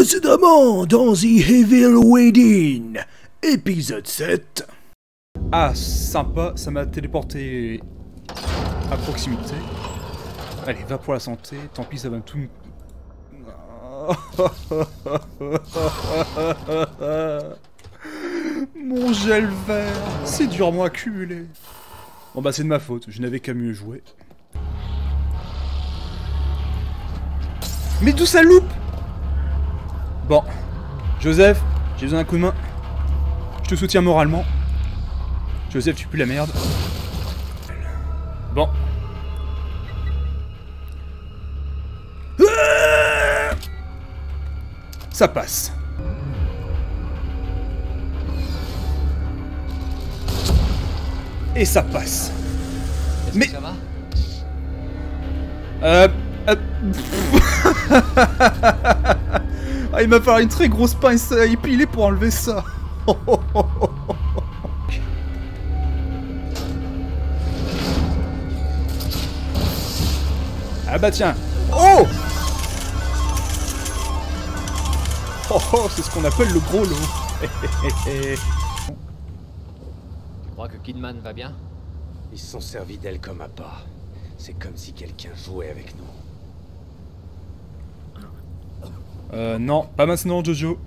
Précédemment dans The Evil Within, épisode 7. Ah, sympa, ça m'a téléporté à proximité. Allez, va pour la santé, tant pis, ça va tout... Mon gel vert, c'est durement accumulé. Bon bah c'est de ma faute, je n'avais qu'à mieux jouer. Mais d'où ça loupe? Bon, Joseph, j'ai besoin d'un coup de main. Je te soutiens moralement. Joseph, tu pues la merde. Bon. Ça passe. Et ça passe. Mais ça va? Ah, il m'a fallu une très grosse pince à épiler pour enlever ça. Ah bah tiens. Oh oh, c'est ce qu'on appelle le gros lot. Tu crois que Kidman va bien? Ils se sont servis d'elle comme appât. C'est comme si quelqu'un jouait avec nous. Non, pas maintenant, Jojo.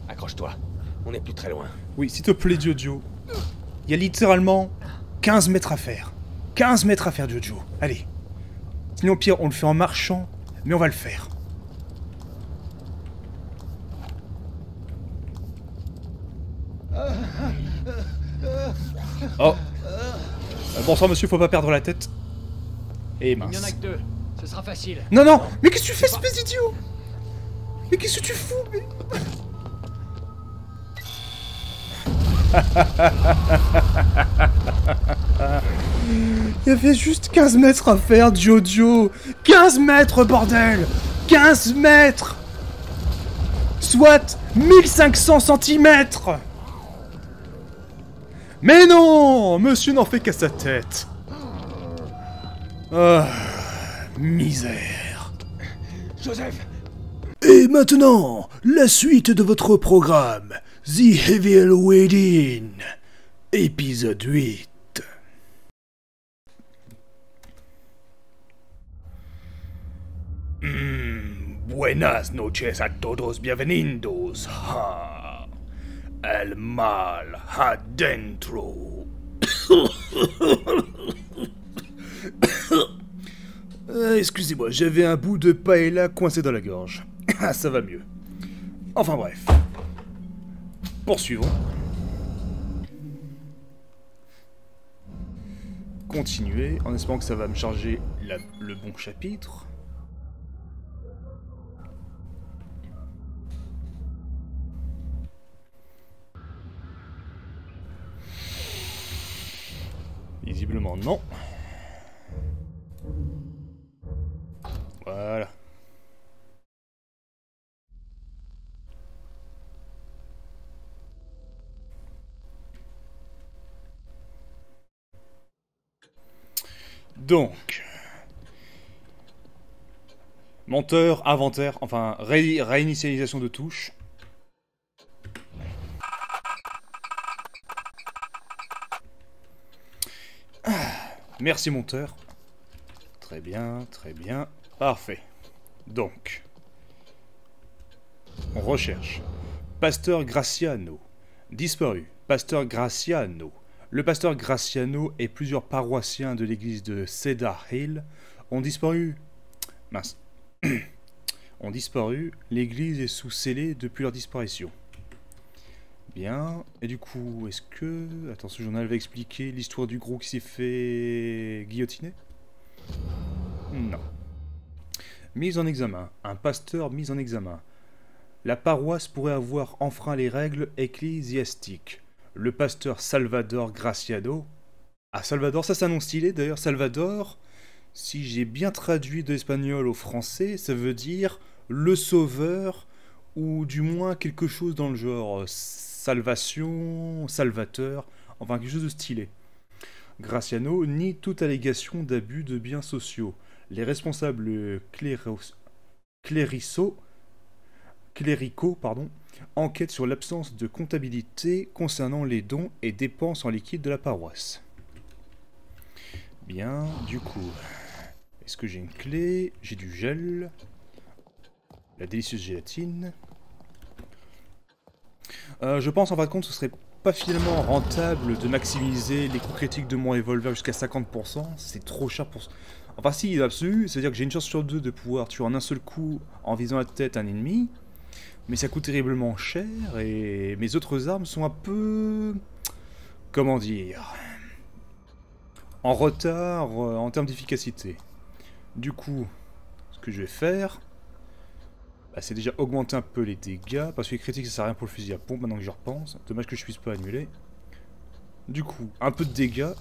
Accroche-toi, on n'est plus très loin. Oui, s'il te plaît, Jojo. Il y a littéralement 15 mètres à faire. 15 mètres à faire, Jojo. Allez. Sinon, au pire, on le fait en marchant, mais on va le faire. Oh. Bonsoir, monsieur, faut pas perdre la tête. Et mince. Il n'y en a que deux, ce sera facile. Non, non. Mais qu'est-ce que tu fais, espèce d'idiot? Mais qu'est-ce que tu fous, mais... Il y avait juste 15 mètres à faire, Jojo. 15 mètres, bordel. 15 mètres. Soit 1500 centimètres. Mais non, monsieur n'en fait qu'à sa tête. Ah, misère. Joseph! Et maintenant, la suite de votre programme, The Evil Within, épisode 8. Buenas noches a todos, bienvenidos. Ha. El mal adentro. Excusez-moi, j'avais un bout de paella coincé dans la gorge. Ah, ça va mieux. Enfin bref. Poursuivons. Continuer, en espérant que ça va me charger le bon chapitre. Visiblement non. Voilà. Donc, monteur, inventaire, enfin réinitialisation de touche. Merci monteur. Très bien, parfait. Donc, on recherche. Pasteur Graciano. Disparu. Pasteur Graciano. Le pasteur Graciano et plusieurs paroissiens de l'église de Cedar Hill ont disparu. Mince. Ont disparu. L'église est sous scellé depuis leur disparition. Bien. Et du coup, est-ce que... Attends, ce journal va expliquer l'histoire du gros qui s'est fait guillotiner? Non. Mise en examen. Un pasteur mis en examen. La paroisse pourrait avoir enfreint les règles ecclésiastiques. Le pasteur Salvador Graciano... Ah, Salvador, ça c'est un nom stylé d'ailleurs. Salvador, si j'ai bien traduit de l'espagnol au français, ça veut dire le sauveur, ou du moins quelque chose dans le genre salvation, salvateur, enfin quelque chose de stylé. Graciano nie toute allégation d'abus de biens sociaux. Les responsables cléricaux, enquêtent sur l'absence de comptabilité concernant les dons et dépenses en liquide de la paroisse. Bien, du coup, est-ce que j'ai une clé? J'ai du gel, la délicieuse gélatine. Je pense en fin de compte ce serait pas finalement rentable de maximiser les coups critiques de mon revolver jusqu'à 50%, c'est trop cher pour... Enfin si, absolu, c'est-à-dire que j'ai une chance sur deux de pouvoir tuer en un seul coup en visant la tête un ennemi, mais ça coûte terriblement cher et mes autres armes sont un peu... comment dire... en retard en termes d'efficacité. Du coup, ce que je vais faire, bah, c'est déjà augmenter un peu les dégâts, parce que les critiques ça sert à rien pour le fusil à pompe maintenant que j'y repense. Dommage que je puisse pas annuler. Du coup, un peu de dégâts.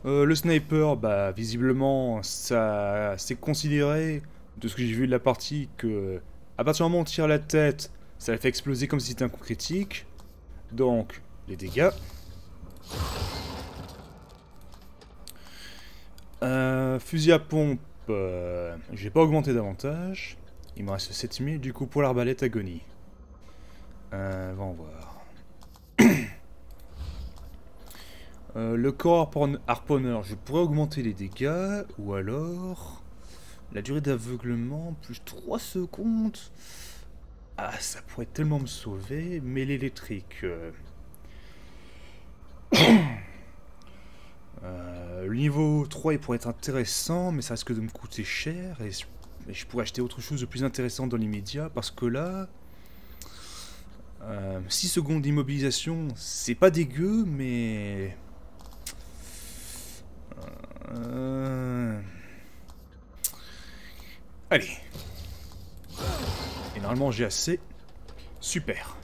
Le sniper, bah visiblement, ça c'est considéré, de ce que j'ai vu de la partie, que à partir du moment où on tire la tête, ça la fait exploser comme si c'était un coup critique. Donc, les dégâts. Fusil à pompe, je vais pas augmenter davantage. Il me reste 7000 du coup pour l'arbalète agonie. Va en voir. Le corps harponneur, je pourrais augmenter les dégâts, ou alors la durée d'aveuglement, plus 3 secondes. Ah, ça pourrait tellement me sauver, mais l'électrique... le niveau 3 il pourrait être intéressant, mais ça risque de me coûter cher, et je pourrais acheter autre chose de plus intéressant dans l'immédiat, parce que là... 6 secondes d'immobilisation, c'est pas dégueu, mais... Allez. Et normalement j'ai assez. Super.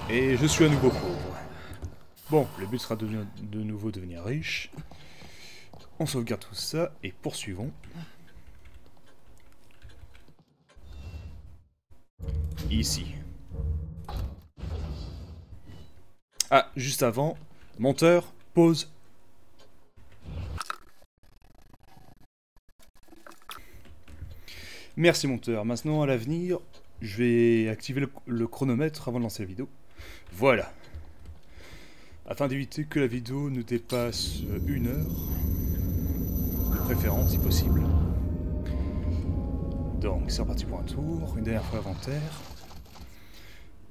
Et je suis à nouveau pauvre. Bon, le but sera de nouveau devenir riche. On sauvegarde tout ça et poursuivons. Ici. Ah, juste avant, monteur, pause. Merci monteur. Maintenant, à l'avenir, je vais activer le chronomètre avant de lancer la vidéo. Voilà. Afin d'éviter que la vidéo ne dépasse 1 heure, de préférence si possible. Donc, c'est reparti pour un tour. Une dernière fois inventaire.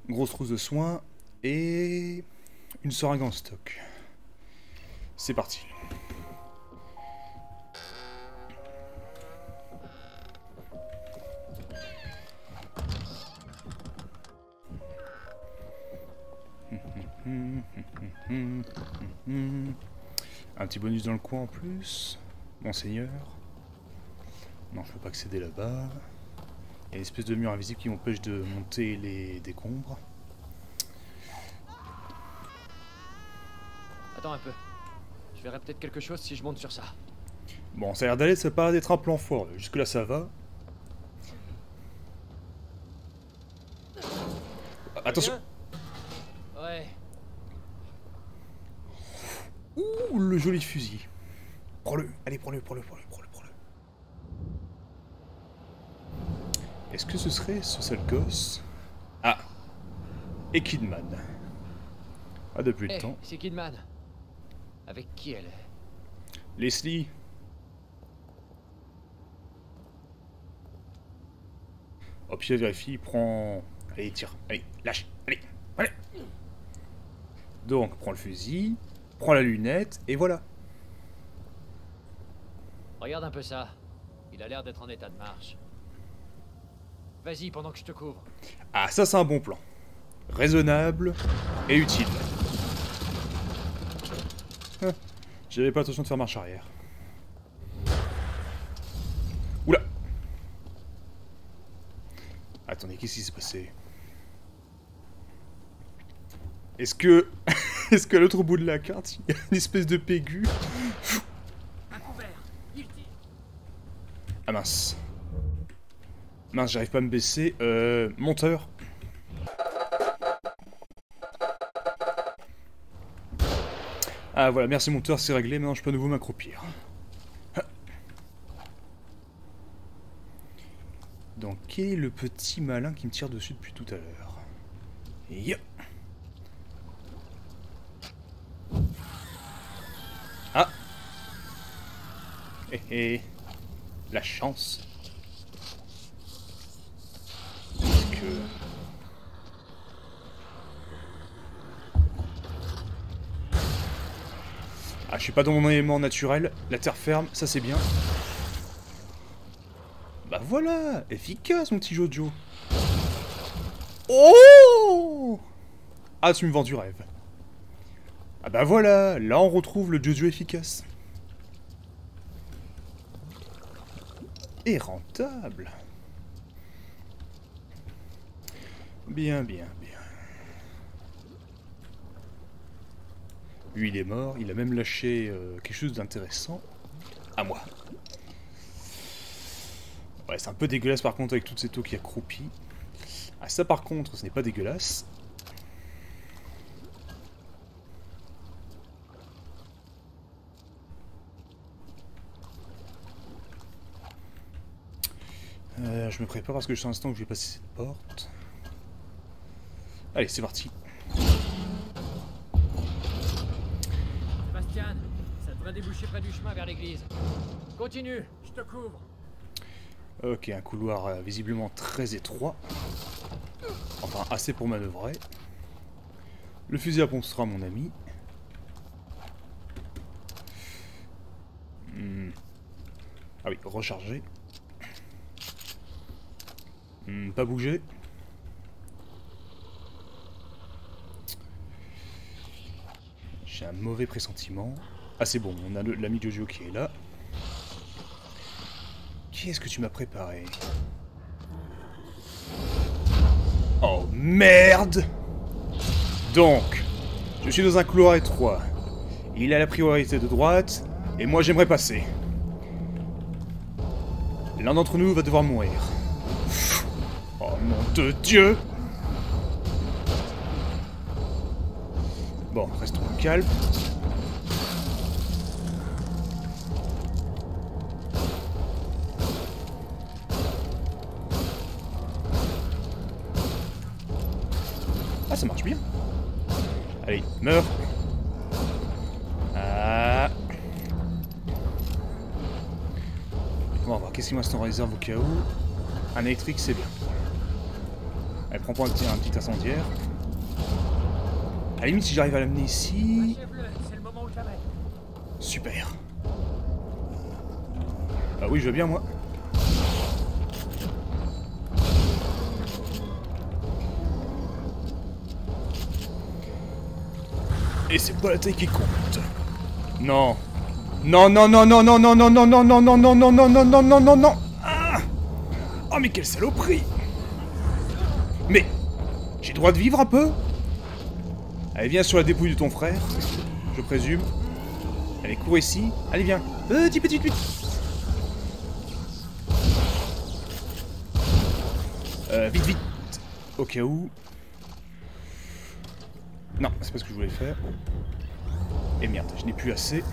Grosse trousse de soins. Et... une seringue en stock. C'est parti. Un petit bonus dans le coin en plus. Monseigneur. Non, je peux pas accéder là-bas. Il y a une espèce de mur invisible qui m'empêche de monter les décombres. Attends un peu. Je verrai peut-être quelque chose si je monte sur ça. Bon, ça a l'air d'aller, ça paraît d'être un plan fort. Jusque là, ça va. Attention. Ouais. Ouh, le joli fusil. Prends-le. Allez, prends-le. Est-ce que ce serait ce sale gosse? Ah. Et Kidman. Ah, depuis le temps. C'est Kidman. Avec qui elle est? Leslie. Oh, puis vérifie, prends... Allez, tire. Allez, lâche. Allez. Donc, prends le fusil, prends la lunette, et voilà. Regarde un peu ça. Il a l'air d'être en état de marche. Vas-y, pendant que je te couvre. Ah, ça c'est un bon plan. Raisonnable et utile. Ah, j'avais pas l'intention de faire marche arrière. Oula. Attendez, qu'est-ce qui s'est passé? Est-ce que... Est-ce qu'à l'autre bout de la carte, il y a une espèce de pégu? Ah mince. Mince, j'arrive pas à me baisser. Monteur. Ah voilà, merci mon tour, c'est réglé, maintenant je peux à nouveau m'accroupir. Donc, quel est le petit malin qui me tire dessus depuis tout à l'heure? Yeah. Ah. Hé hé. La chance. Parce que... Ah, je suis pas dans mon élément naturel. La terre ferme, ça c'est bien. Bah voilà, efficace mon petit Jojo. Oh! Ah, tu me vends du rêve. Ah bah voilà, là on retrouve le Jojo efficace. Et rentable. Bien, bien, bien. Lui il est mort, il a même lâché quelque chose d'intéressant. À moi. Ouais, c'est un peu dégueulasse par contre avec toute cette eau qui a croupi. Ah ça par contre, ce n'est pas dégueulasse. Je me prépare parce que je sens l'instant que je vais passer cette porte. Allez, c'est parti. Bastian, ça devrait déboucher près du chemin vers l'église. Continue, je te couvre. Ok, un couloir visiblement très étroit. Enfin, assez pour manœuvrer. Le fusil à pompe sera mon ami. Ah oui, recharger. Pas bouger. J'ai un mauvais pressentiment. Ah c'est bon, on a l'ami Jojo qui est là. Qu'est-ce que tu m'as préparé? Oh merde! Donc, je suis dans un couloir étroit. Il a la priorité de droite, et moi j'aimerais passer. L'un d'entre nous va devoir mourir. Oh nom de Dieu! Bon, restons calmes. Ah, ça marche bien. Allez, meurs. Ah. On va voir, qu'est-ce qu'il me reste en réserve au cas où. Un électrique, c'est bien. Allez, prends-moi un petit incendiaire. À la limite, si j'arrive à l'amener ici... C'est le moment où j'arrête. Super. Bah oui, je veux bien, moi. Et c'est pas la taille qui compte. Non. Non, non, non, non, non, non, non, non, non, non, non, non, non, non, non, non, non, non, non. Oh, mais quelle saloperie. Mais, j'ai le droit de vivre un peu? Allez, viens sur la dépouille de ton frère, je présume. Allez, cours ici. Allez, viens. Petit. Vite. Au cas où. Non, c'est pas ce que je voulais faire. Et merde, je n'ai plus assez.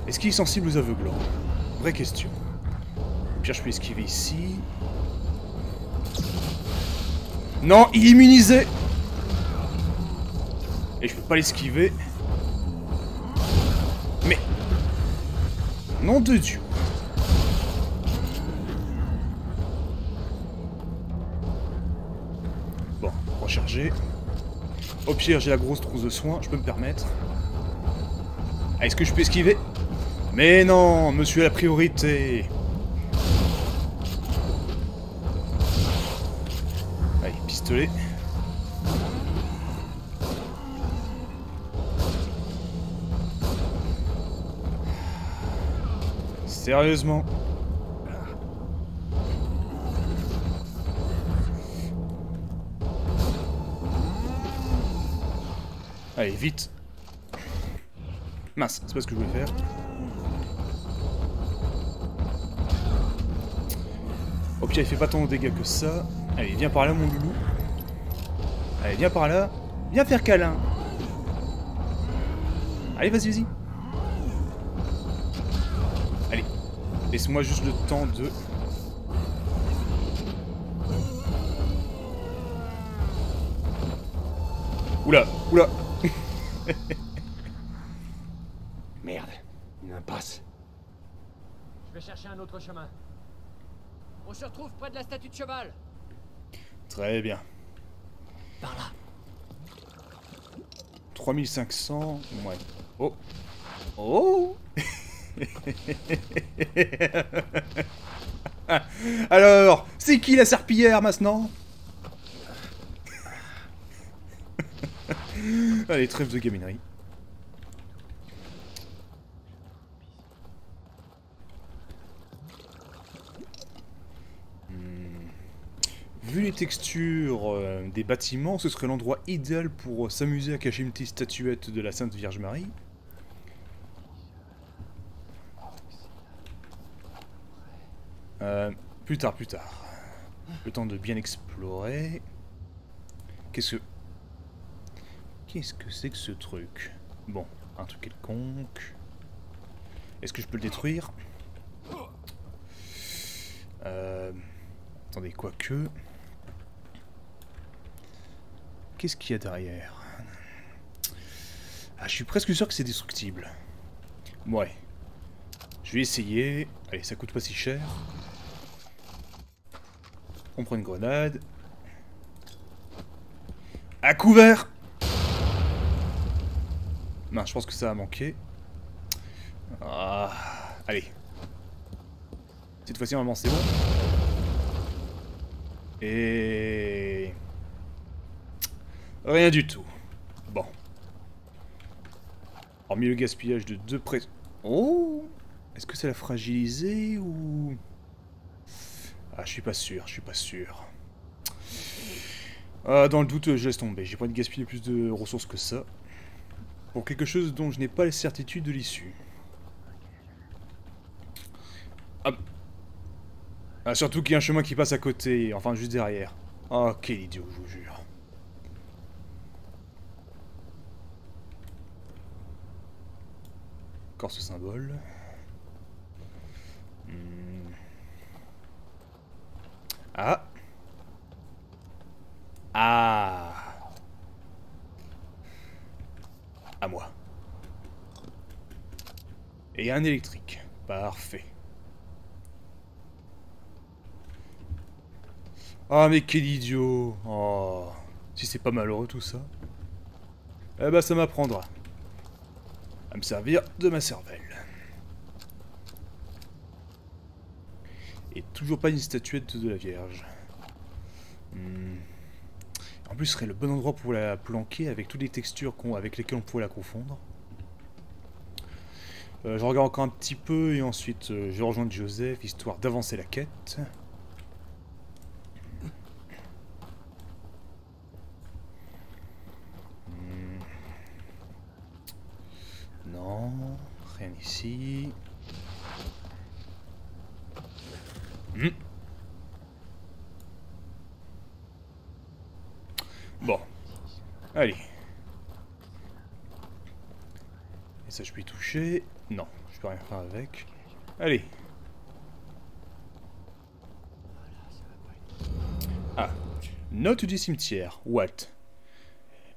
Est-ce qu'il est sensible aux aveuglants? Vraie question. Pierre, je peux esquiver ici. Non, il est immunisé. Et je peux pas l'esquiver. Mais... nom de Dieu. Bon, recharger. Au pire, j'ai la grosse trousse de soins, je peux me permettre. Ah, est-ce que je peux esquiver? Mais non, monsieur a la priorité. Allez, pistolet. Sérieusement? Allez, vite. Mince, c'est pas ce que je voulais faire. Au pire, il fait pas tant de dégâts que ça. Allez, viens par là, mon loulou. Allez, viens par là. Viens faire câlin. Allez, vas-y, vas-y. Allez. Laisse-moi juste le temps de... Oula, oula. Merde, une impasse. Je vais chercher un autre chemin. On se retrouve près de la statue de cheval. Très bien. Par là. 3500... Ouais. Oh. Oh. Alors, c'est qui la serpillière maintenant? Allez, trêve de gaminerie. Vu les textures des bâtiments, ce serait l'endroit idéal pour s'amuser à cacher une petite statuette de la Sainte Vierge Marie. Plus tard, plus tard. Le temps de bien explorer. Qu'est-ce que c'est que ce truc? Bon, un truc quelconque. Est-ce que je peux le détruire? Attendez, quoique... Qu'est-ce qu'il y a derrière? Ah, je suis presque sûr que c'est destructible. Ouais. Je vais essayer. Allez, ça coûte pas si cher. On prend une grenade. À couvert! Non, je pense que ça a manqué. Ah, allez. Cette fois-ci, normalement, c'est bon. Et... rien du tout. Bon. Hormis le gaspillage de 2 près... Oh! Est-ce que ça l'a fragilisé ou... Ah, je suis pas sûr, je suis pas sûr. Ah, dans le doute, je laisse tomber. J'ai pas envie de gaspiller plus de ressources que ça. Pour quelque chose dont je n'ai pas la certitude de l'issue. Ah. Ah, surtout qu'il y a un chemin qui passe à côté, enfin juste derrière. Oh, quel idiot, je vous jure. Encore ce symbole. Ah. Ah. À moi. Et un électrique. Parfait. Ah mais quel idiot. Oh. Si c'est pas malheureux tout ça. Eh ben ça m'apprendra à me servir de ma cervelle. Et toujours pas une statuette de la Vierge. En plus, ce serait le bon endroit pour la planquer avec toutes les textures avec lesquelles on pourrait la confondre. Je regarde encore un petit peu et ensuite je rejoins Joseph histoire d'avancer la quête. Non, rien ici. Bon, allez. Et ça je peux y toucher? Non, je peux rien faire avec. Allez. Ah, note du cimetière. What?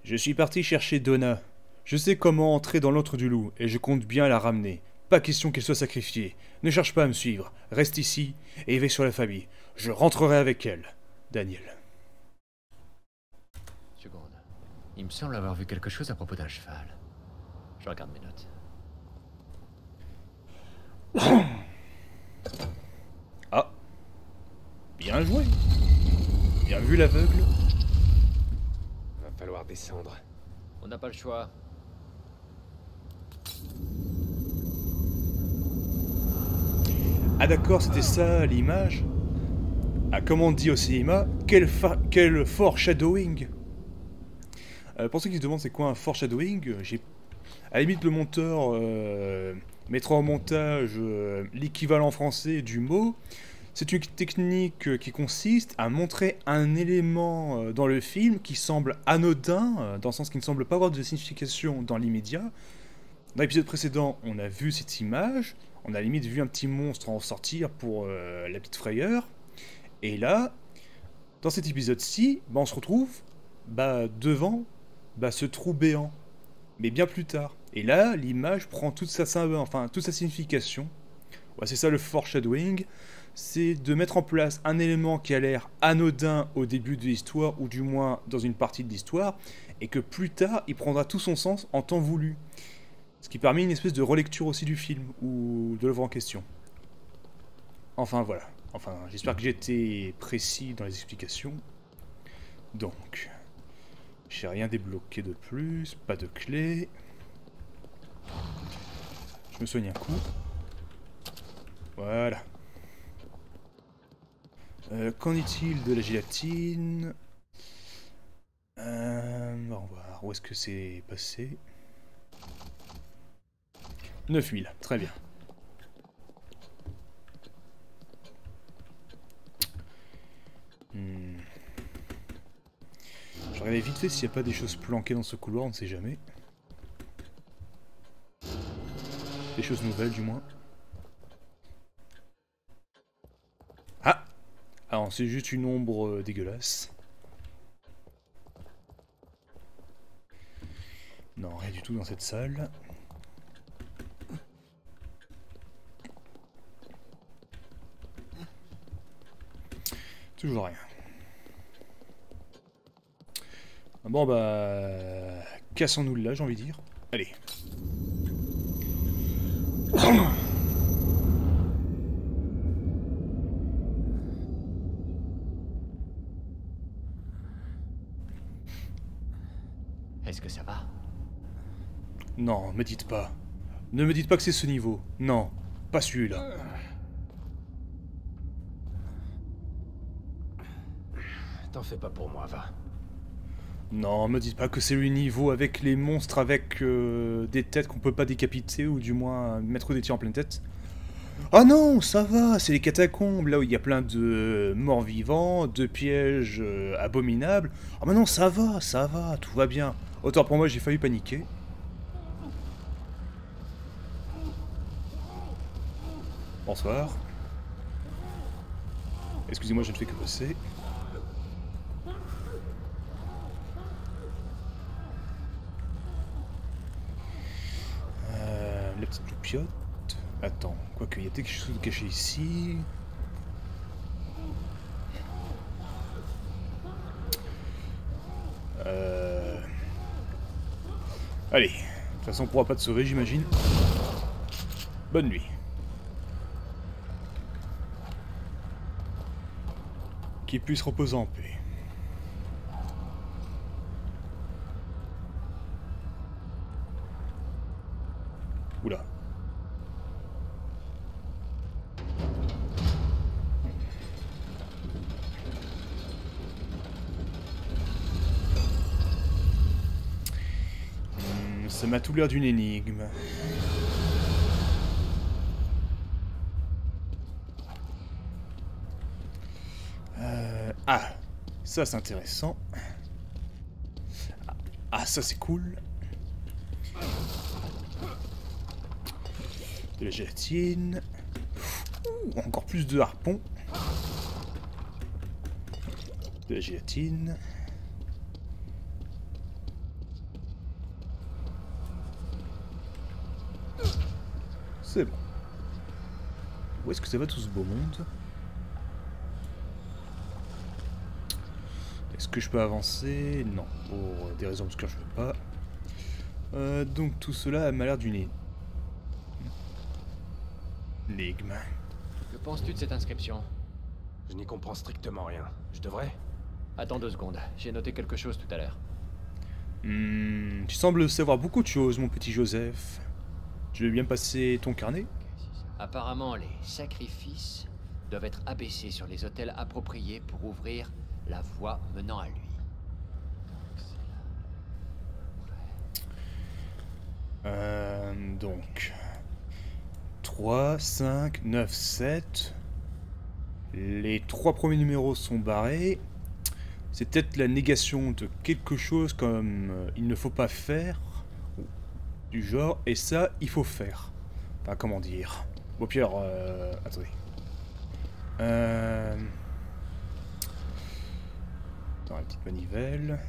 Je suis parti chercher Donna. Je sais comment entrer dans l'antre du loup, et je compte bien la ramener. Pas question qu'elle soit sacrifiée. Ne cherche pas à me suivre. Reste ici, et veille sur la famille. Je rentrerai avec elle. Daniel. Seconde. Il me semble avoir vu quelque chose à propos d'un cheval. Je regarde mes notes. Ah. Bien joué. Bien vu l'aveugle. Va falloir descendre. On n'a pas le choix. Ah d'accord, c'était ça l'image. Ah, comme on dit au cinéma, quel foreshadowing. Pour ceux qui se demandent c'est quoi un foreshadowing, j'ai à la limite le monteur mettra en montage l'équivalent français du mot. C'est une technique qui consiste à montrer un élément dans le film qui semble anodin, dans le sens qui ne semble pas avoir de signification dans l'immédiat, Dans l'épisode précédent, on a vu cette image, on a limite vu un petit monstre en sortir pour la petite frayeur. Et là, dans cet épisode-ci, on se retrouve devant ce trou béant, mais bien plus tard. Et là, l'image prend toute sa signification. Ouais, c'est ça le foreshadowing, c'est de mettre en place un élément qui a l'air anodin au début de l'histoire, ou du moins dans une partie de l'histoire, et que plus tard, il prendra tout son sens en temps voulu. Ce qui permet une espèce de relecture aussi du film, ou de l'œuvre en question. Enfin voilà. Enfin, j'espère que j'ai été précis dans les explications. Donc, j'ai rien débloqué de plus, pas de clé. Je me soigne un coup. Voilà. Qu'en est-il de la gélatine? On va voir où est-ce que c'est passé. 9000, très bien. Je regardais vite fait s'il n'y a pas des choses planquées dans ce couloir, on ne sait jamais. Des choses nouvelles du moins. Ah! Alors c'est juste une ombre dégueulasse. Non, rien du tout dans cette salle. Toujours rien. Bon cassons-nous de là, j'ai envie de dire. Allez. Est-ce que ça va? Non, me dites pas. Ne me dites pas que c'est ce niveau. Non, pas celui-là. T'en fais pas pour moi, va. Non, me dites pas que c'est le niveau avec les monstres avec des têtes qu'on peut pas décapiter ou du moins mettre des tirs en pleine tête. Ah non, ça va, c'est les catacombes, là où il y a plein de morts vivants, de pièges abominables. Ah mais non, ça va, tout va bien. Autant pour moi, j'ai failli paniquer. Bonsoir. Excusez-moi, je ne fais que passer. La petite loupiote. Attends, quoique, il y a quelque chose de caché ici. Allez, de toute façon on pourra pas te sauver, j'imagine. Bonne nuit. Qu'il puisse reposer en paix. Oula. Ça m'a tout l'air d'une énigme. Ah, ça c'est intéressant. Ah, ça c'est cool. De la gélatine. Ouh, encore plus de harpons. De la gélatine. C'est bon. Où est-ce que ça va tout ce beau monde? Est-ce que je peux avancer? Non, pour des raisons obscures je ne peux pas. Donc tout cela m'a l'air d'une énigme. Que penses-tu de cette inscription? Je n'y comprends strictement rien. Je devrais? Attends 2 secondes, j'ai noté quelque chose tout à l'heure. Tu sembles savoir beaucoup de choses, mon petit Joseph. Tu veux bien passer ton carnet? Apparemment, les sacrifices doivent être abaissés sur les autels appropriés pour ouvrir la voie menant à lui. Donc 3, 5, 9, 7. Les 3 premiers numéros sont barrés. C'est peut-être la négation de quelque chose comme il ne faut pas faire. du genre, et ça, il faut faire. Enfin, comment dire. Bon, Pierre, attendez. Dans la petite manivelle.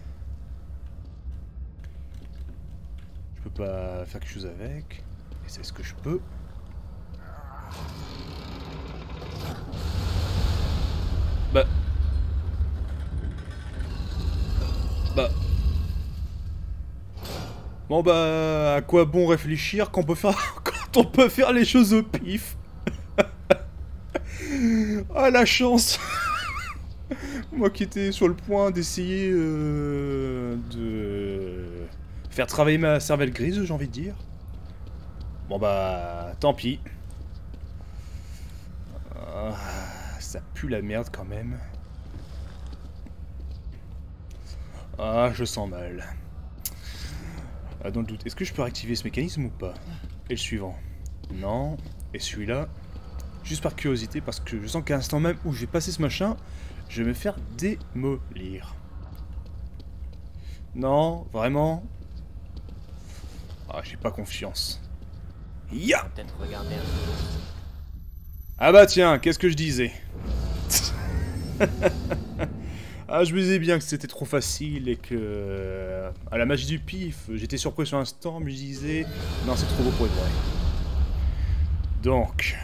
Je peux pas faire quelque chose avec. Et c'est ce que je peux. Bah. Bon bah, à quoi bon réfléchir quand on peut faire, quand on peut faire les choses au pif. Ah la chance. Moi qui étais sur le point d'essayer de faire travailler ma cervelle grise, j'ai envie de dire. Bon bah, tant pis. Ah, ça pue la merde quand même. Ah, je sens mal. Ah, dans le doute, est-ce que je peux réactiver ce mécanisme ou pas? Et le suivant? Non. Et celui-là? Juste par curiosité, parce que je sens qu'à l'instant même où je vais passer ce machin, je vais me faire démolir. Non, vraiment? Ah, j'ai pas confiance. Ya! Peut-être regarder un peu. Ah bah tiens, qu'est-ce que je disais? Ah, je me disais bien que c'était trop facile et que... à la magie du pif, j'étais surpris sur l'instant, mais je disais... Non, c'est trop beau pour être vrai. Donc...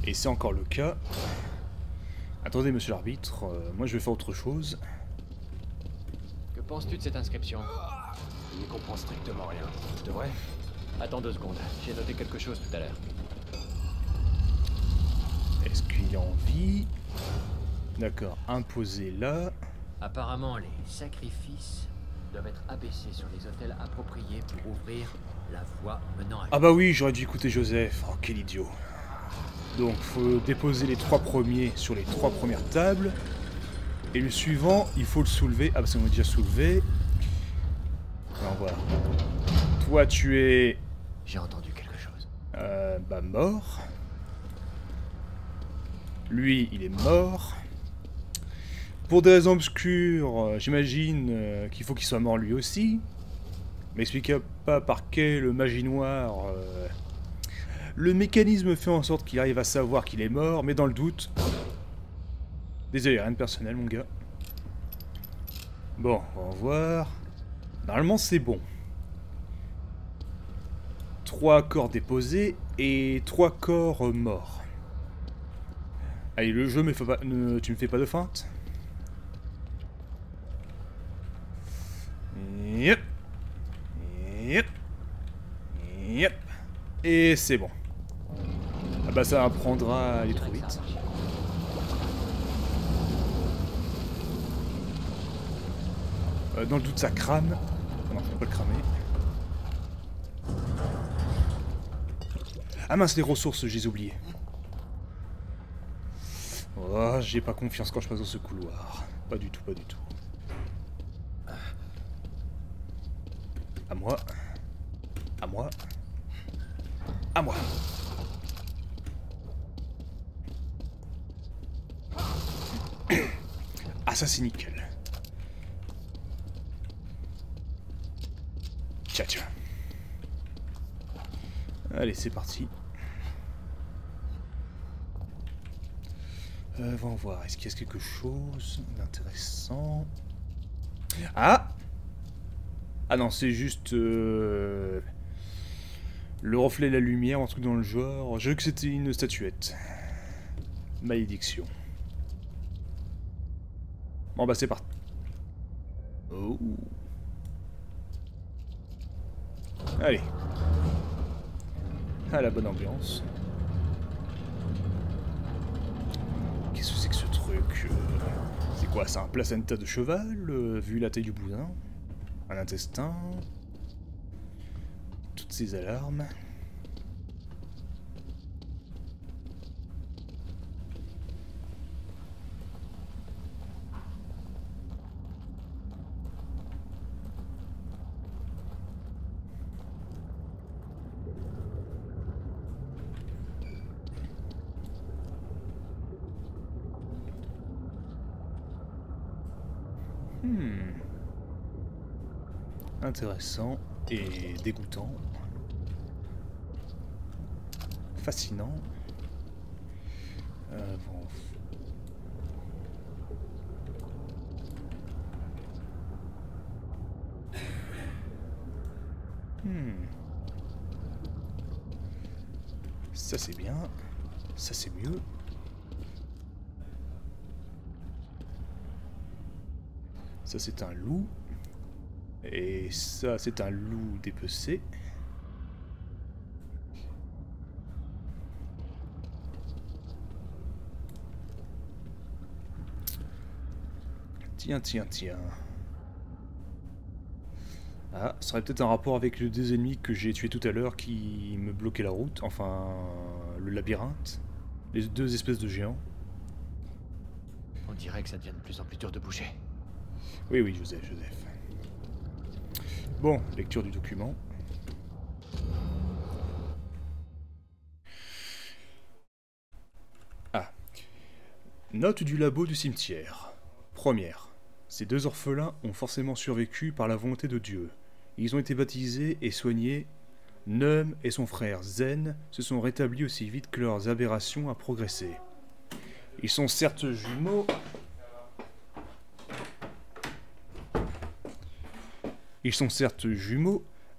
Et c'est encore le cas. Attendez, monsieur l'arbitre, moi je vais faire autre chose. Que penses-tu de cette inscription? Il n'y comprend strictement rien. Je devrais? Attends 2 secondes, j'ai noté quelque chose tout à l'heure. Est-ce qu'il a envie? D'accord, imposé là. Apparemment, les sacrifices doivent être abaissés sur les autels appropriés pour ouvrir la voie menant à... Ah bah oui, j'aurais dû écouter Joseph. Oh, quel idiot. Donc, faut déposer les 3 premiers sur les 3 premières tables. Et le suivant, il faut le soulever. Ah bah c'est déjà soulevé. On va voir. Toi, tu es... J'ai entendu quelque chose. Bah mort. Lui, il est mort. Pour des raisons obscures, j'imagine qu'il faut qu'il soit mort lui aussi. M'expliquez pas par quelle magie noire... le mécanisme fait en sorte qu'il arrive à savoir qu'il est mort, mais dans le doute... Désolé, rien de personnel, mon gars. Bon, on va voir... Normalement, c'est bon. 3 corps déposés et 3 corps morts. Allez, le jeu, mais faut pas, tu me fais pas de feinte. Yep. Yep. Yep. Et c'est bon. Ah bah ça apprendra à aller trop vite. Dans le doute, ça crame. Non, faut pas le cramer. Ah mince, les ressources, je les ai oubliées. Oh, j'ai pas confiance quand je passe dans ce couloir. Pas du tout, pas du tout. À moi. À moi. À moi. Ah, ça c'est nickel. Tiens, tiens. Allez, c'est parti. Voyons voir, est-ce qu'il y a quelque chose d'intéressant? Ah! Ah non, c'est juste... le reflet de la lumière, un truc dans le genre. J'ai vu que c'était une statuette. Malédiction. Bon bah c'est parti. Oh. Allez. Ah, la bonne ambiance. Qu'est-ce que c'est que ce truc? C'est quoi? C'est un placenta de cheval, vu la taille du boudin? Un intestin? Toutes ces alarmes. Intéressant et dégoûtant. Fascinant. Bon. Ça c'est bien. Ça c'est mieux. Ça c'est un loup. Et ça c'est un loup dépecé. Tiens. Ah, ça serait peut-être un rapport avec les deux ennemis que j'ai tués tout à l'heure qui me bloquaient la route. Enfin, le labyrinthe. Les deux espèces de géants. On dirait que ça devient de plus en plus dur de bouger. Oui, Joseph. Bon, lecture du document. Ah. Note du labo du cimetière. Première. Ces deux orphelins ont forcément survécu par la volonté de Dieu. Ils ont été baptisés et soignés. Neum et son frère Zen se sont rétablis aussi vite que leurs aberrations a progressé. Ils sont certes jumeaux.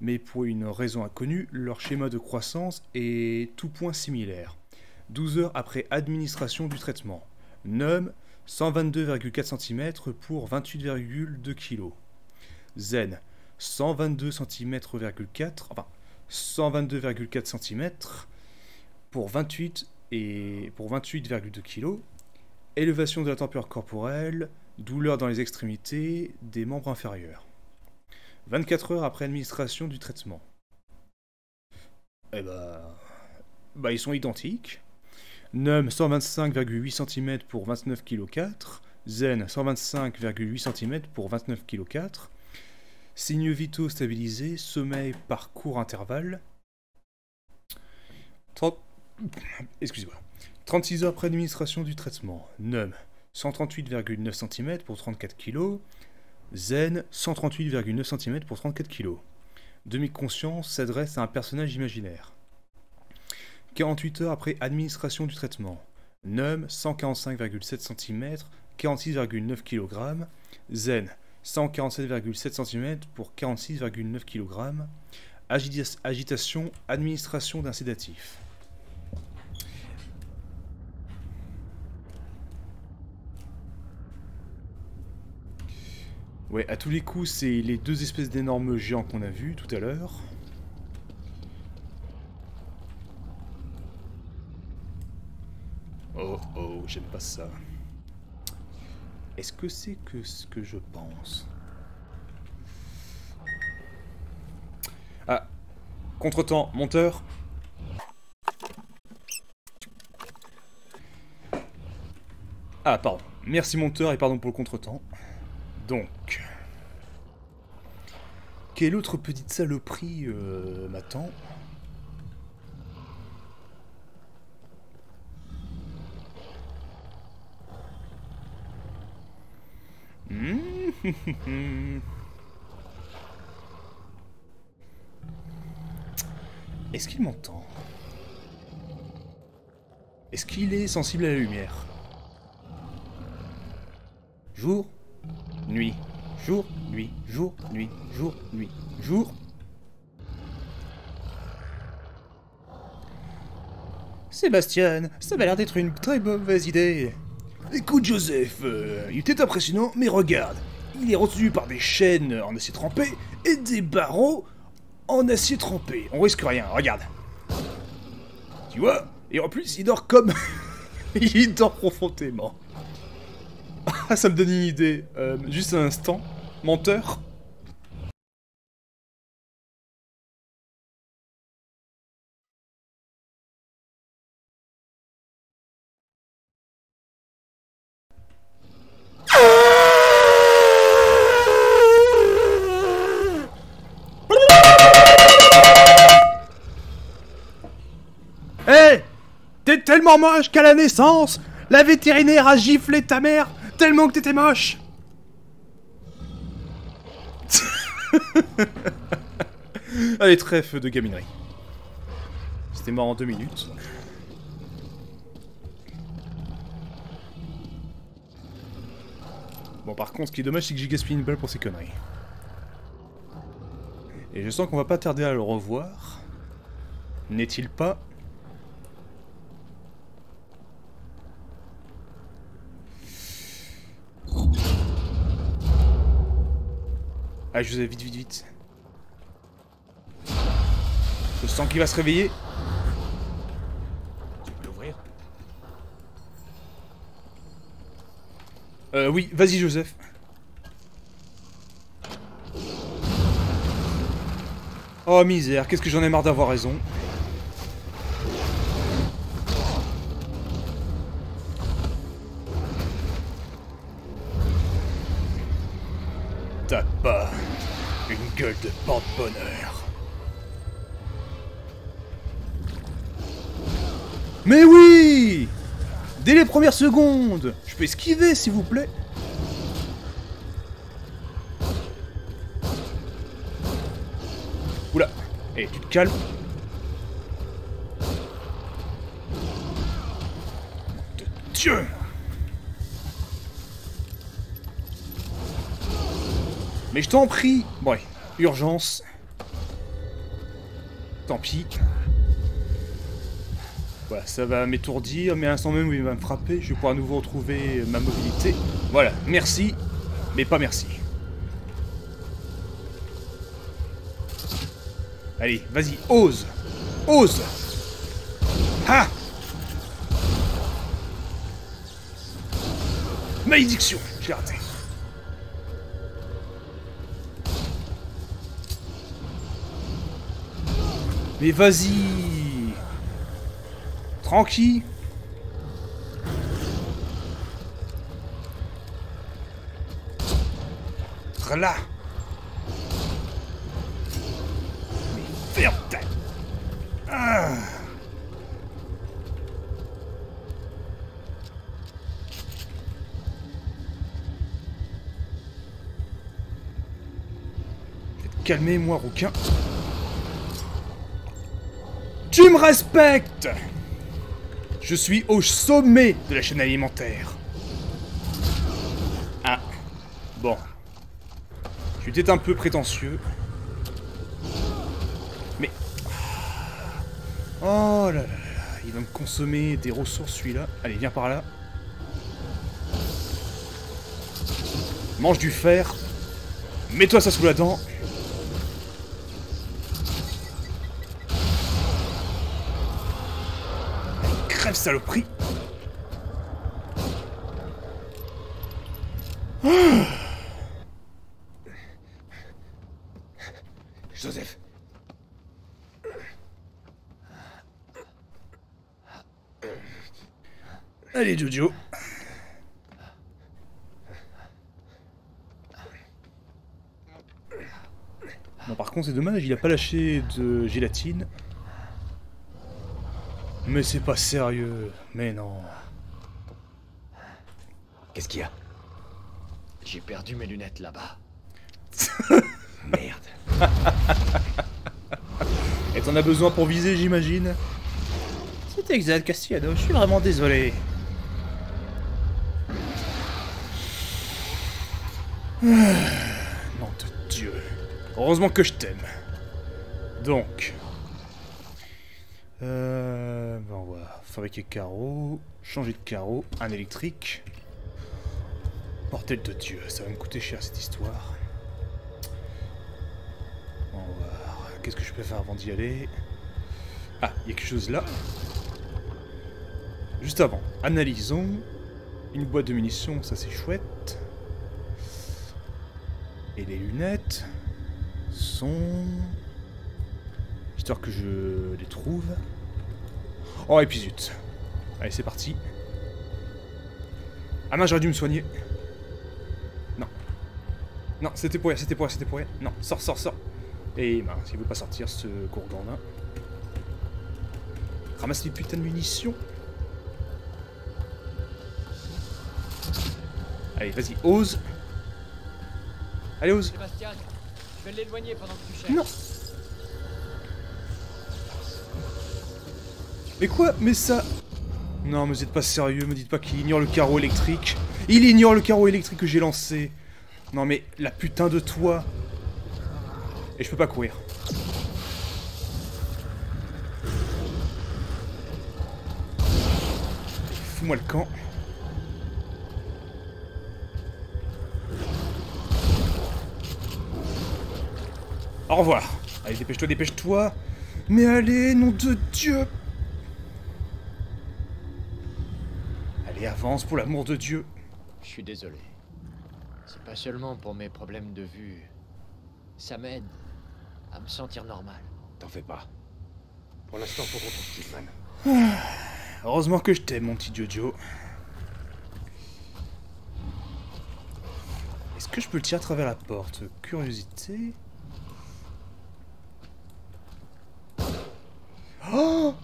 Mais pour une raison inconnue, leur schéma de croissance est tout point similaire. 12 heures après administration du traitement. Neum, 122,4 cm pour 28,2 kg. Zen, 122,4 cm pour 28,2 kg. Élévation de la température corporelle, douleur dans les extrémités des membres inférieurs. 24 heures après administration du traitement. Eh bah ils sont identiques. Neum 125,8 cm pour 29,4 kg. Zen 125,8 cm pour 29,4 kg. Signes vitaux stabilisés, sommeil par court intervalle. 36 heures après administration du traitement. Neum 138,9 cm pour 34 kg. Zen 138,9 cm pour 34 kg. Demi-conscience s'adresse à un personnage imaginaire. 48 heures après administration du traitement. Neum 145,7 cm, 46,9 kg. Zen 147,7 cm pour 46,9 kg. Agitation, administration d'un sédatif. Ouais, à tous les coups, c'est les deux espèces d'énormes géants qu'on a vus tout à l'heure. Oh, j'aime pas ça. Est-ce que c'est que ce que je pense? Ah, contretemps, monteur. Ah, pardon. Merci monteur et pardon pour le contretemps. Donc, quelle autre petite saloperie m'attend? Est-ce qu'il m'entend? Est-ce qu'il est sensible à la lumière? Jour, nuit, jour, nuit, jour, nuit, jour, nuit, jour. Sébastien, ça m'a l'air d'être une très mauvaise idée. Écoute Joseph, il était impressionnant, mais regarde, il est retenu par des chaînes en acier trempé et des barreaux en acier trempé. On risque rien, regarde. Tu vois? Et en plus, il dort comme... Il dort profondément. Ah, ça me donne une idée. Juste un instant. Menteur. Hé hey, t'es tellement moche qu'à la naissance, la vétérinaire a giflé ta mère tellement que t'étais moche. Allez, trêve de gaminerie. C'était mort en 2 minutes. Bon, par contre, ce qui est dommage, c'est que j'ai gaspillé une balle pour ces conneries. Et je sens qu'on va pas tarder à le revoir. N'est-il pas? Ah, je vous ai vite, vite, vite. Je sens qu'il va se réveiller. Tu peux l'ouvrir? Oui, vas-y, Joseph. Oh misère, qu'est-ce que j'en ai marre d'avoir raison. T'as pas une gueule de porte-bonheur. Mais oui! Dès les premières secondes! Je peux esquiver, s'il vous plaît? Oula! Eh, tu te calmes. De Dieu! Mais je t'en prie! Bon, ouais, urgence. Tant pis. Voilà, ça va m'étourdir, mais à l'instant même où il va me frapper, je vais pouvoir à nouveau retrouver ma mobilité. Voilà, merci, mais pas merci. Allez, vas-y, ose! Ose! Ah! Malédiction! J'ai raté. Mais vas-y! Tranquille! Là! Mais ferme ta... Ah! Calmez-moi, rouquin. Tu me respectes! Je suis au sommet de la chaîne alimentaire. Ah. Bon. Je suis peut-être un peu prétentieux. Mais... Oh là là là. Il va me consommer des ressources, celui-là. Allez, viens par là. Mange du fer. Mets-toi ça sous la dent. Crève, saloperie. Joseph. Allez, Jojo. Bon, par contre, c'est dommage, il a pas lâché de gélatine. Mais c'est pas sérieux. Mais non. Qu'est-ce qu'il y a? J'ai perdu mes lunettes là-bas. Merde. Et t'en as besoin pour viser, j'imagine? C'est exact, Castiano, je suis vraiment désolé. Nom de Dieu. Heureusement que je t'aime. Donc... ben on va fabriquer carreaux, changer de carreau, un électrique. Bordel de Dieu, ça va me coûter cher cette histoire. On va voir, qu'est-ce que je peux faire avant d'y aller? Ah, il y a quelque chose là. Juste avant, analysons. Une boîte de munitions, ça c'est chouette. Et les lunettes sont... Histoire que je les trouve. Oh, et puis zut. Allez, c'est parti. Ah mince, j'aurais dû me soigner. Non. Non, c'était pour rien, c'était pour rien, c'était pour rien. Non, sors, sors, sors. Et mince, il veut pas sortir, ce gourgandin. Ramasse les putains de munitions. Allez, vas-y, ose. Allez, ose. Sébastien, je vais l'éloigner pendant que tu cherches. Non. Mais quoi? Mais ça... Non, mais vous êtes pas sérieux, me dites pas qu'il ignore le carreau électrique. Il ignore le carreau électrique que j'ai lancé. Non mais, la putain de toi. Et je peux pas courir. Fous-moi le camp. Au revoir. Allez, dépêche-toi, dépêche-toi. Mais allez, nom de Dieu. Allez, avance pour l'amour de Dieu. Je suis désolé. C'est pas seulement pour mes problèmes de vue. Ça m'aide à me sentir normal. T'en fais pas. Pour l'instant, faut qu'on trouve Kidman. Heureusement que je t'aime, mon petit Jojo. Est-ce que je peux le tirer à travers la porte? Curiosité. Oh!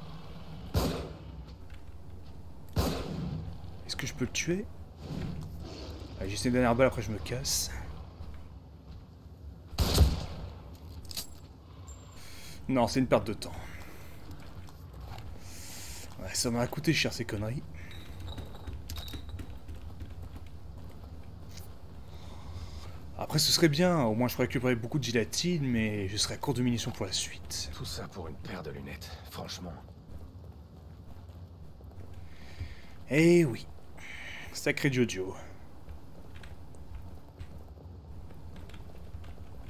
Est-ce que je peux le tuer? Allez, j'essaie une dernière balle, après je me casse. Non, c'est une perte de temps. Ouais, ça m'a coûté cher ces conneries. Après ce serait bien, au moins je pourrais récupérer beaucoup de gélatine, mais je serais à court de munitions pour la suite. Tout ça pour une paire de lunettes, franchement. Eh oui. Sacré Jojo.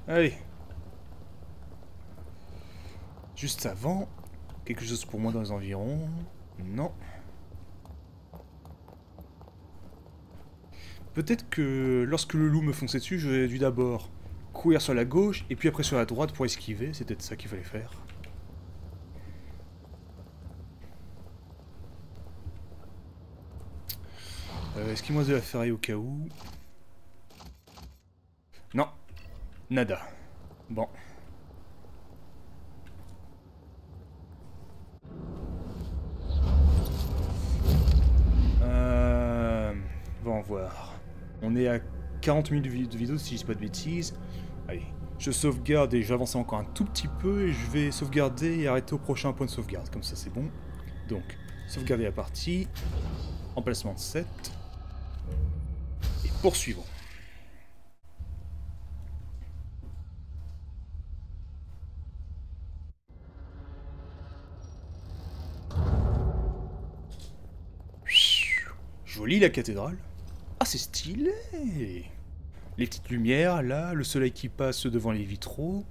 Allez. Juste avant, quelque chose pour moi dans les environs. Non. Peut-être que lorsque le loup me fonçait dessus, j'aurais dû d'abord courir sur la gauche et puis après sur la droite pour esquiver. C'est peut-être ça qu'il fallait faire. Est-ce qu'il me reste de la ferraille au cas où? Non. Nada. Bon. On va voir. On est à 40 minutes de vidéo si je dis pas de bêtises. Allez, je sauvegarde et j'avance encore un tout petit peu et je vais sauvegarder et arrêter au prochain point de sauvegarde. Comme ça c'est bon. Donc, sauvegarder la partie. Emplacement de 7. Et poursuivons. Jolie la cathédrale. Ah, c'est stylé. Les petites lumières, là, le soleil qui passe devant les vitraux.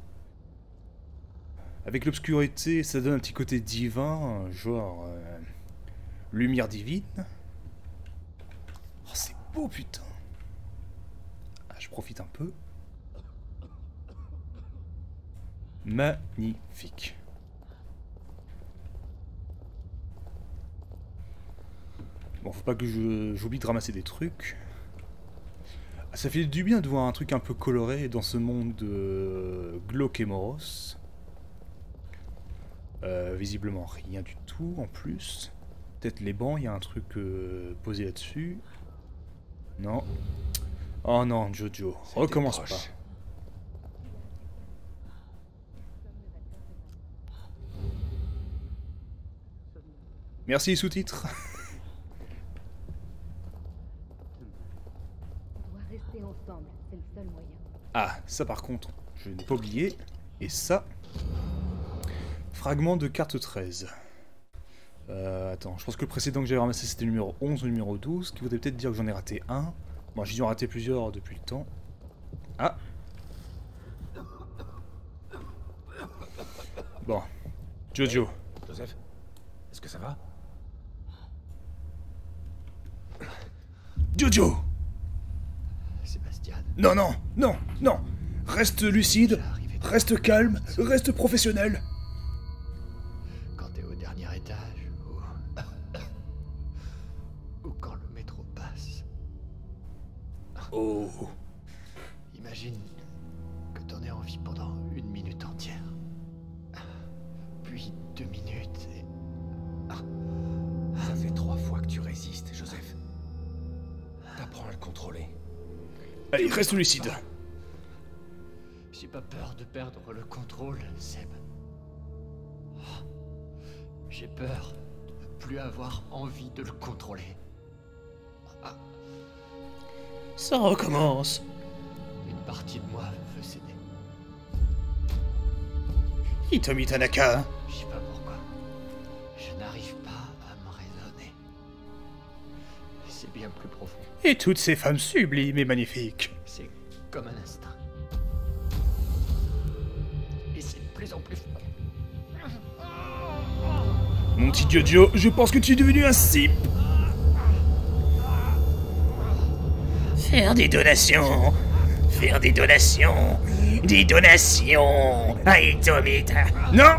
Avec l'obscurité, ça donne un petit côté divin, genre... lumière divine. Oh, c'est beau, putain. Ah, je profite un peu. Magnifique. Bon, faut pas que j'oublie de ramasser des trucs. Ah, ça fait du bien de voir un truc un peu coloré dans ce monde glauque et morose. Visiblement rien du tout en plus. Peut-être les bancs, il y a un truc posé là-dessus. Non. Oh non, Jojo, recommence pas. Merci les sous-titres. Ensemble, c'est le seul moyen. Ah, ça par contre, je n'ai pas oublié. Et ça... Fragment de carte 13. Attends, je pense que le précédent que j'avais ramassé c'était le numéro 11 ou le numéro 12, qui voudrait peut-être dire que j'en ai raté un. Bon, j'ai dû en rater plusieurs depuis le temps. Ah. Bon. Jojo. Joseph, est-ce que ça va? Jojo! Sébastien. Non, non, non, non! Reste lucide, reste calme, reste professionnel! Quand t'es au dernier étage, ou quand le métro passe. Oh! Imagine que t'en aies envie pendant 1 minute entière. Puis 2 minutes et... Ça fait 3 fois que tu résistes, Joseph. T'apprends à le contrôler. Allez, reste lucide. J'ai pas peur de perdre le contrôle, Seb. Oh, j'ai peur de plus avoir envie de le contrôler. Ah, Ça recommence. une partie de moi veut céder. Hitomi Tanaka. Je sais pas pourquoi. Je n'arrive pas à me raisonner. C'est bien plus profond. Et toutes ces femmes sublimes et magnifiques. C'est comme un instinct. Et c'est de plus en plus fort. Mon petit Jojo, je pense que tu es devenu un simp. Faire des donations. Faire des donations. Des donations. À Hitomi Tanaka. Non.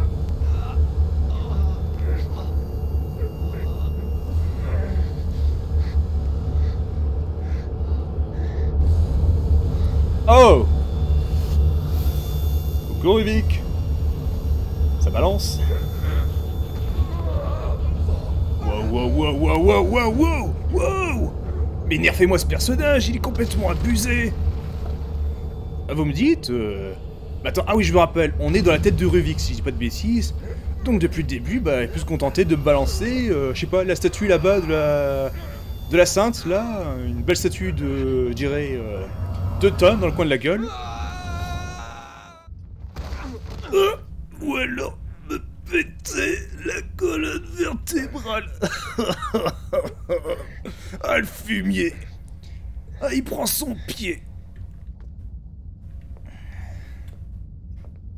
Oh! Coucou Rubik! Ça balance? Wow. Mais nerfez-moi ce personnage, il est complètement abusé. Ah, vous me dites Attends, ah oui, je me rappelle, on est dans la tête de Ruvik, si je dis pas de bêtises. Donc depuis le début, bah, elle peut se contenter de me balancer, je sais pas, la statue là-bas de la sainte, là, une belle statue de, je dirais, 2 tonnes dans le coin de la gueule. Ou alors me péter la colonne vertébrale. Ah, le fumier. Ah, il prend son pied.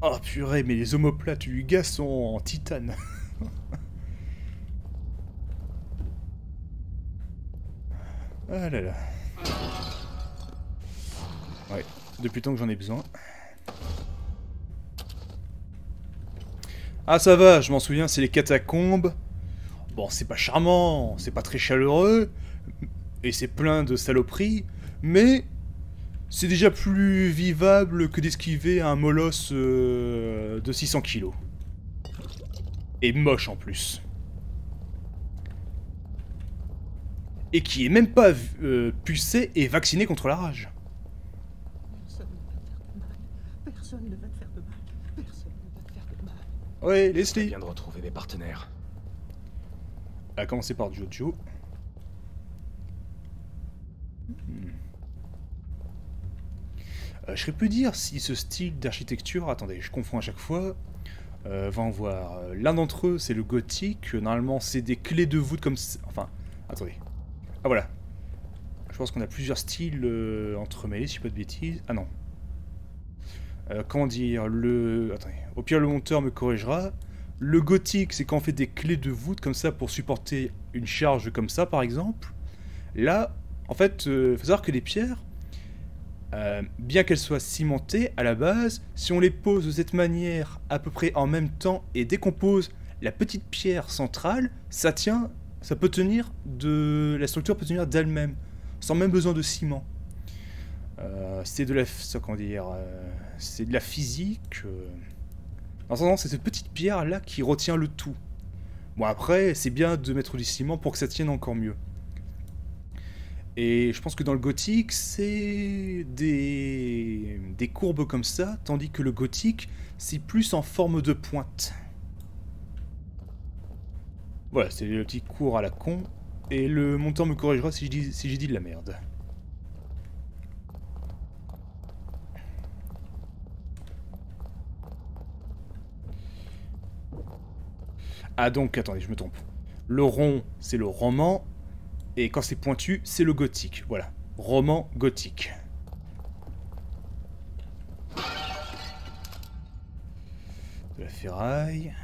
Oh purée, mais les omoplates du gars sont en titane. Ah là là. Ouais, depuis le temps que j'en ai besoin. Ah ça va, je m'en souviens, c'est les catacombes. Bon, c'est pas charmant, c'est pas très chaleureux, et c'est plein de saloperies, mais c'est déjà plus vivable que d'esquiver un molosse de 600 kilos. Et moche en plus. Et qui est même pas pucé et vacciné contre la rage. Personne ne va te faire de mal. Personne ne va te faire de mal. Ouais, Je Leslie. viens de retrouver mes partenaires. A commencer par Jojo. Je serais peu dire si ce style d'architecture... Attendez, je confonds à chaque fois. Va en voir. L'un d'entre eux, c'est le gothique. Normalement, c'est des clés de voûte comme... Enfin, attendez. Ah, voilà. Je pense qu'on a plusieurs styles entremêlés, si je dis pas de bêtises. Ah non. Comment dire, le... Attendez. Au pire, le monteur me corrigera. Le gothique, c'est quand on fait des clés de voûte comme ça pour supporter une charge comme ça, par exemple. Là, en fait, faut savoir que les pierres, bien qu'elles soient cimentées à la base, si on les pose de cette manière à peu près en même temps et décompose la petite pierre centrale, ça tient, ça peut tenir de... La structure peut tenir d'elle-même, sans même besoin de ciment. C'est de la... Comment dire, c'est de la physique... En ce sens, c'est cette petite pierre-là qui retient le tout. Bon, après, c'est bien de mettre du ciment pour que ça tienne encore mieux. Et je pense que dans le gothique, c'est des courbes comme ça, tandis que le gothique, c'est plus en forme de pointe. Voilà, c'est le petit cours à la con. Et le monteur me corrigera si j'ai dit de la merde. Ah donc, attendez, je me trompe. Le rond, c'est le roman, et quand c'est pointu, c'est le gothique. Voilà, roman gothique. De la ferraille.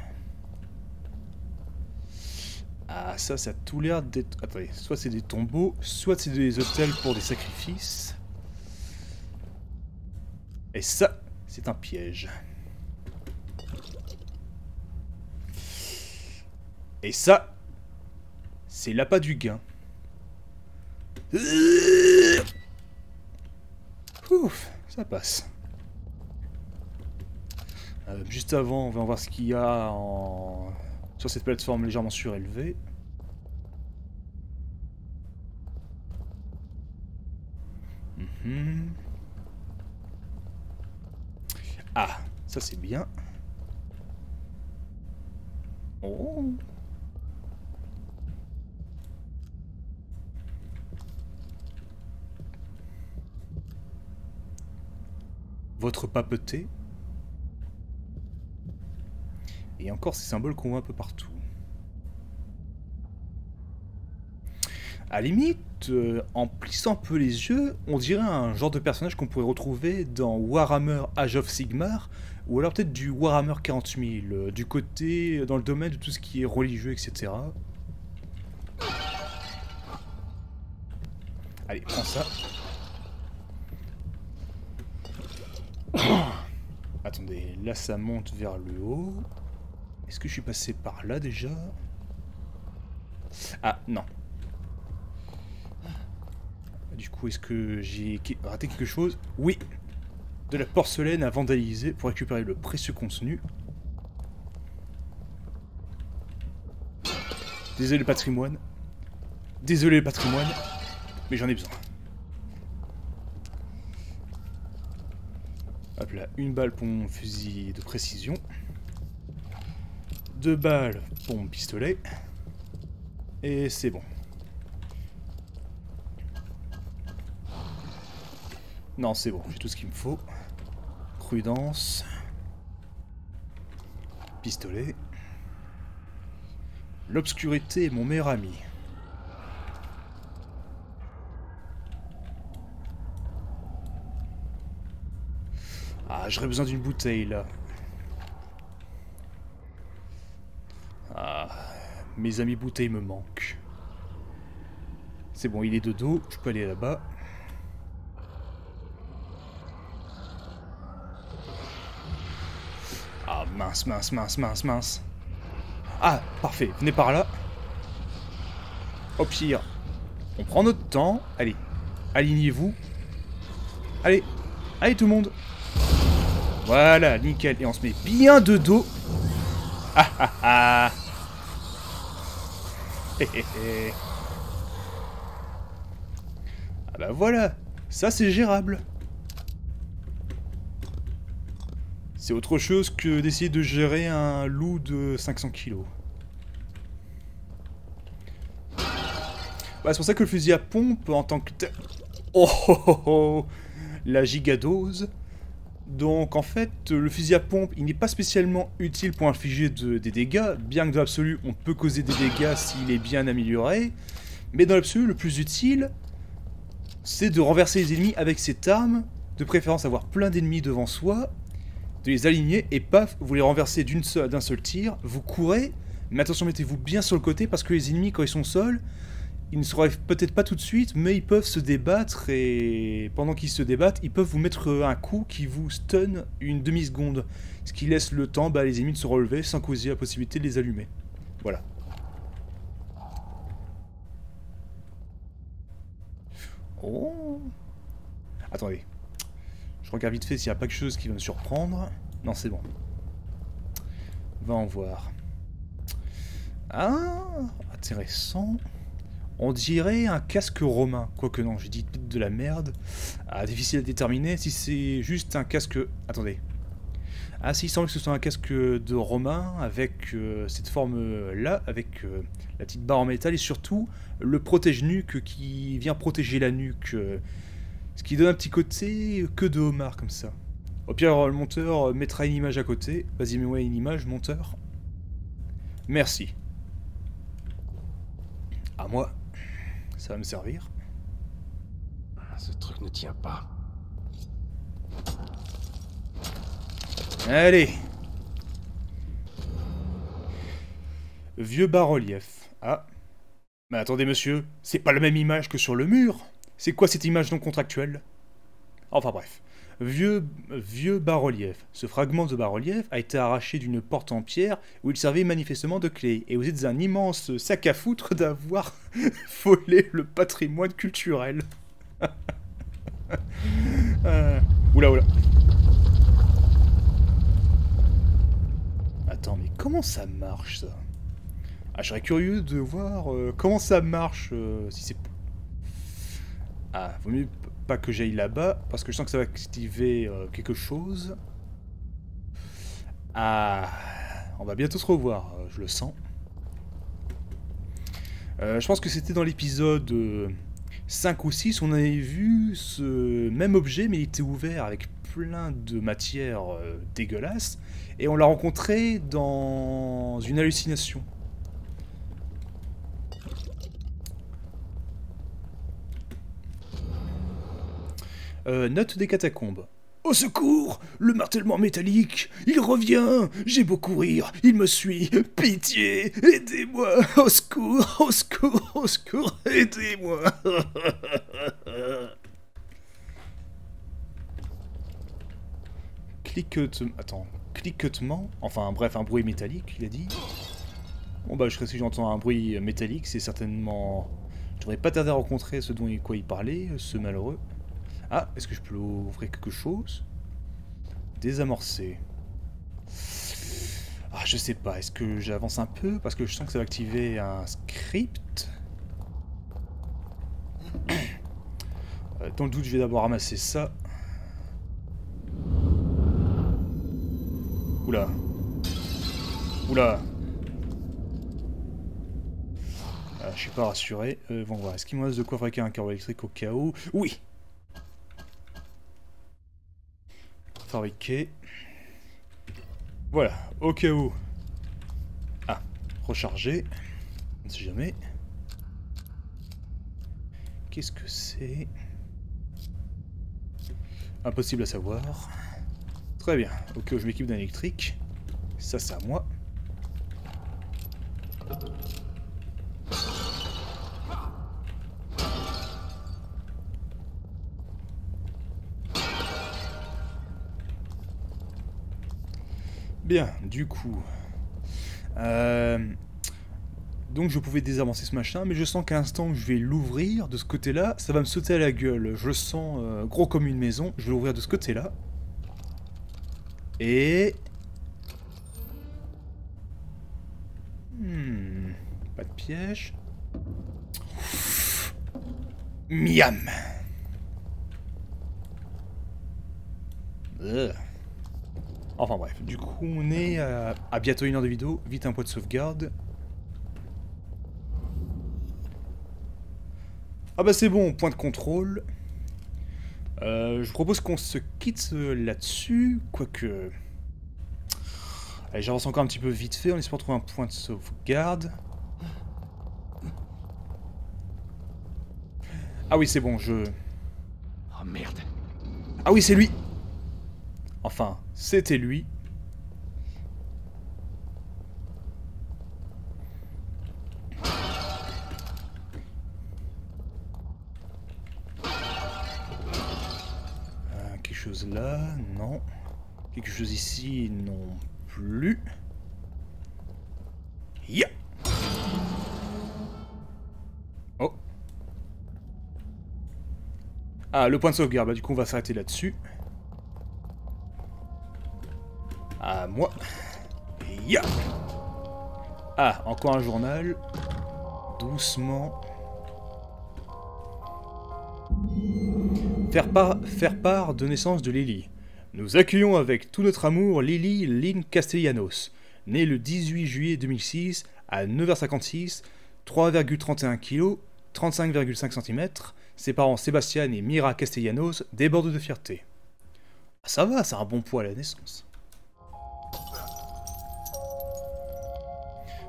Ah, ça a tout l'air d'être... Attendez, soit c'est des tombeaux, soit c'est des hôtels pour des sacrifices. Et ça, c'est un piège. Et ça, c'est l'appât du gain. Ouf, ça passe. Juste avant, on va voir ce qu'il y a sur cette plateforme légèrement surélevée. Ah, ça c'est bien. Oh. Votre papeté. Et encore ces symboles qu'on voit un peu partout. À la limite, en plissant un peu les yeux, on dirait un genre de personnage qu'on pourrait retrouver dans Warhammer Age of Sigmar, ou alors peut-être du Warhammer 40 000, du côté, dans le domaine de tout ce qui est religieux, etc. Allez, prends ça. Attendez, là ça monte vers le haut. Est-ce que je suis passé par là déjà? Ah, non. Du coup, est-ce que j'ai raté quelque chose? Oui. De la porcelaine à vandaliser pour récupérer le précieux contenu. Désolé le patrimoine. Désolé le patrimoine. Mais j'en ai besoin. Hop là, une balle pour mon fusil de précision. 2 balles pour mon pistolet. Et c'est bon. Non, c'est bon, j'ai tout ce qu'il me faut. Prudence. Pistolet. L'obscurité est mon meilleur ami. Ah, j'aurais besoin d'une bouteille là. Ah, mes amis bouteilles me manquent. C'est bon, il est de dos, je peux aller là-bas. Ah, mince, mince, mince, mince, mince. Ah, parfait, venez par là. Au pire, on prend notre temps. Allez, alignez-vous. Allez, allez tout le monde. Voilà, nickel. Et on se met bien de dos. Ah ah ah. Hé hé hé. Ah bah voilà, ça c'est gérable. C'est autre chose que d'essayer de gérer un loup de 500 kilos. Bah, c'est pour ça que le fusil à pompe en tant que tel... Oh oh oh oh. La gigadose. Donc en fait, le fusil à pompe, il n'est pas spécialement utile pour infliger des dégâts, bien que dans l'absolu, on peut causer des dégâts s'il est bien amélioré. Mais dans l'absolu, le plus utile, c'est de renverser les ennemis avec cette arme, de préférence avoir plein d'ennemis devant soi, de les aligner et paf, vous les renversez d'un seul tir, vous courez, mais attention, mettez-vous bien sur le côté parce que les ennemis, quand ils sont seuls, ils ne se relèvent peut-être pas tout de suite, mais ils peuvent se débattre et pendant qu'ils se débattent, ils peuvent vous mettre un coup qui vous stun une demi-seconde, ce qui laisse le temps à les ennemis de se relever sans causer la possibilité de les allumer. Voilà. Oh. Attendez. Je regarde vite fait s'il n'y a pas quelque chose qui va me surprendre. Non, c'est bon. Va en voir. Ah, intéressant. On dirait un casque romain. Quoique non, j'ai dit de la merde. Ah, difficile à déterminer si c'est juste un casque... Attendez. Ah si, il semble que ce soit un casque de romain avec cette forme-là, avec la petite barre en métal et surtout le protège-nuque qui vient protéger la nuque. Ce qui donne un petit côté queue de homard comme ça. Au pire, le monteur mettra une image à côté. Vas-y, mets-moi une image, monteur. Merci. À moi. Ça va me servir. Ce truc ne tient pas. Allez. Vieux bas-relief. Ah. Mais attendez, monsieur. C'est pas la même image que sur le mur. C'est quoi cette image non contractuelle? Enfin bref. Vieux bas-relief. Ce fragment de bas-relief a été arraché d'une porte en pierre où il servait manifestement de clé. Et vous êtes un immense sac à foutre d'avoir volé le patrimoine culturel. Oula, oula. Attends, mais comment ça marche, ça? Ah, je serais curieux de voir comment ça marche, si c'est... Ah, vaut mieux pas que j'aille là-bas, parce que je sens que ça va activer quelque chose. Ah, on va bientôt se revoir, je le sens. Je pense que c'était dans l'épisode 5 ou 6, on avait vu ce même objet, mais il était ouvert avec plein de matière dégueulasse, et on l'a rencontré dans une hallucination. Note des catacombes. Au secours! Le martèlement métallique! Il revient! J'ai beau courir, il me suit! Pitié! Aidez-moi! Au secours! Au secours! Au secours! Aidez-moi! Attends. Cliquetement? Enfin bref, un bruit métallique, il a dit. Bon bah, si j'entends un bruit métallique, c'est certainement... Je devrais pas tarder à rencontrer ce dont quoi il parlait, ce malheureux. Ah, est-ce que je peux ouvrir quelque chose? Désamorcer. Ah, je sais pas, est-ce que j'avance un peu? Parce que je sens que ça va activer un script. Dans le doute, je vais d'abord ramasser ça. Oula. Oula. Je suis pas rassuré. Bon, voilà. Est-ce qu'il me reste de quoi fabriquer un carreau électrique au cas où? Oui! Fabriquer. Voilà, au cas où. Ah, recharger. On ne sait jamais. Qu'est-ce que c'est? Impossible à savoir. Très bien, au cas où je m'équipe d'un électrique. Ça, c'est à moi. Bien, du coup... Donc je pouvais désamorcer ce machin, mais je sens qu'à l'instant où je vais l'ouvrir de ce côté-là, ça va me sauter à la gueule. Je le sens gros comme une maison, je vais l'ouvrir de ce côté-là. Et... Pas de piège. Miam. Enfin bref, du coup on est à bientôt 1 heure de vidéo, vite un point de sauvegarde. Ah bah c'est bon, point de contrôle. Je propose qu'on se quitte là-dessus, quoique... Allez, j'avance encore un petit peu vite fait en espérant trouver un point de sauvegarde. Ah oui, c'est bon, Oh merde. Ah oui, c'est lui. Enfin, c'était lui. Quelque chose là, non. Quelque chose ici, non plus. Ya. Oh. Ah, le point de sauvegarde, bah du coup on va s'arrêter là-dessus. À moi. Ya. Ah, encore un journal. Doucement. Faire part de naissance de Lily. Nous accueillons avec tout notre amour Lily Lynn Castellanos, née le 18 juillet 2006 à 9h56, 3,31 kg, 35,5 cm. Ses parents Sébastien et Mira Castellanos débordent de fierté. Ça va, c'est un bon poids à la naissance.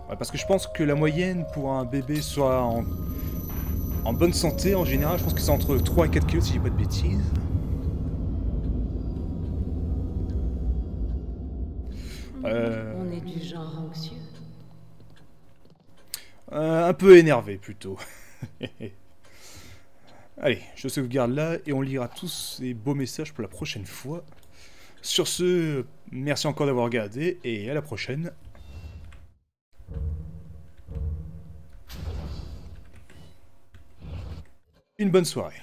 Ouais, parce que je pense que la moyenne pour un bébé soit en bonne santé, en général, je pense que c'est entre 3 et 4 kg si j'ai pas de bêtises. On est du genre anxieux. Un peu énervé plutôt. Allez, je sauvegarde là et on lira tous ces beaux messages pour la prochaine fois. Sur ce, merci encore d'avoir regardé et à la prochaine. Une bonne soirée.